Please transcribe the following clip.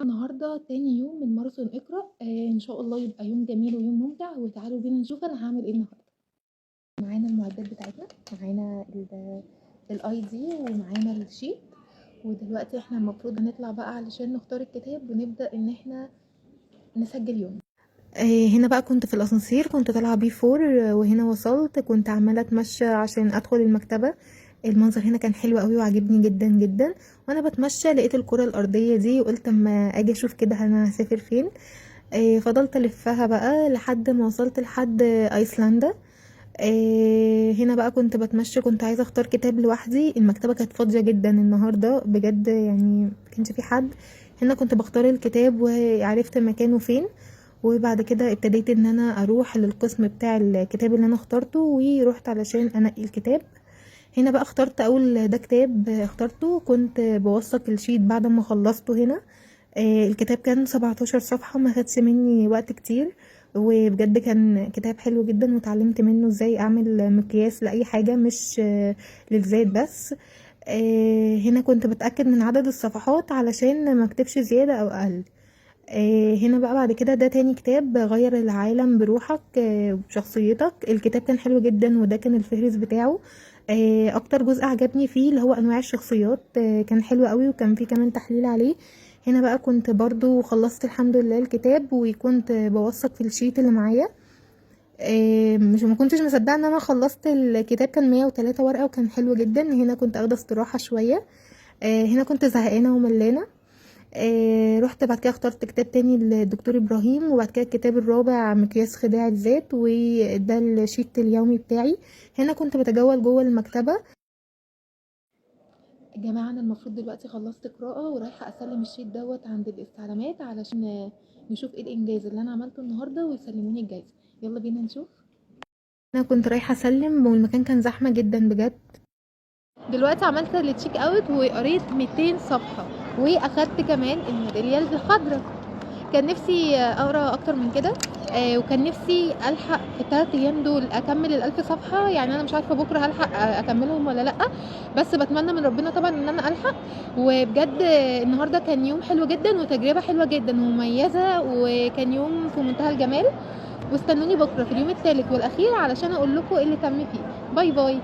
النهارده تاني يوم من ماراثون اقرأ إن شاء الله يبقى يوم جميل ويوم ممتع، وتعالوا بينا نشوف أنا هاعمل إيه النهارده. معانا المعدات بتاعتنا، معانا الID ومعانا الشيت، ودلوقتي إحنا المفروض هنطلع بقى علشان نختار الكتاب ونبدأ إن إحنا نسجل يوم. هنا بقى كنت في الأسانسير، كنت طالعة B4 وهنا وصلت، كنت عمالة أتمشى عشان أدخل المكتبة. المنظر هنا كان حلو قوي وعجبني جدا جدا، وانا بتمشى لقيت الكرة الأرضية دي وقلت اما اجي اشوف كده انا هسافر فين. فضلت الفها بقى لحد ما وصلت لحد ايسلندا. هنا بقى كنت بتمشى، كنت عايزه اختار كتاب لوحدي، المكتبه كانت فاضيه جدا النهارده بجد، يعني مكانش في حد. هنا كنت بختار الكتاب وعرفت مكانه فين، وبعد كده ابتديت ان انا اروح للقسم بتاع الكتاب اللي انا اخترته ورحت علشان انقي الكتاب. هنا بقى اخترت اول ده كتاب اخترته، كنت بوثق الشيت بعد ما خلصته هنا. الكتاب كان 17 صفحة، ما خدش مني وقت كتير، وبجد كان كتاب حلو جدا وتعلمت منه ازاي اعمل مقياس لاي حاجة، مش للزيت بس. هنا كنت بتأكد من عدد الصفحات علشان ما اكتبش زيادة او اقل. هنا بقى بعد كده ده تاني كتاب، غير العالم بروحك بشخصيتك. الكتاب كان حلو جدا وده كان الفهرس بتاعه. اكتر جزء عجبني فيه اللي هو انواع الشخصيات، كان حلو قوي وكان فيه كمان تحليل عليه. هنا بقى كنت برضو خلصت الحمد لله الكتاب، وكنت بوثق في الشيت اللي معايا. مش ما كنتش مصدقه ان انا خلصت الكتاب، كان 103 ورقه وكان حلو جدا. هنا كنت اخده استراحه شويه. هنا كنت زهقانه وملانه. رحت بعد كده اخترت كتاب تاني للدكتور ابراهيم، وبعد كده الكتاب الرابع مقياس خداع الذات، وده الشيت اليومي بتاعي. هنا كنت بتجول جوه المكتبه. يا جماعه انا المفروض دلوقتي خلصت قراءه ورايحه اسلم الشيت دوت عند الاستعلامات علشان نشوف ايه الانجاز اللي انا عملته النهارده ويسلموني الجايزه. يلا بينا نشوف. انا كنت رايحه اسلم والمكان كان زحمه جدا بجد. دلوقتي عملت التشيك اوت وقريت 200 صفحه واخدت كمان الميداليه الخضراء. كان نفسي اقرا اكتر من كده، وكان نفسي الحق في الثلاث ايام دول اكمل ال1000 صفحه. يعني انا مش عارفه بكره هلحق اكملهم ولا لا، بس بتمنى من ربنا طبعا ان انا الحق. وبجد النهارده كان يوم حلو جدا وتجربه حلوه جدا ومميزه، وكان يوم في منتهى الجمال. واستنوني بكره في اليوم الثالث والاخير علشان اقول لكم ايه اللي تم فيه. باي باي.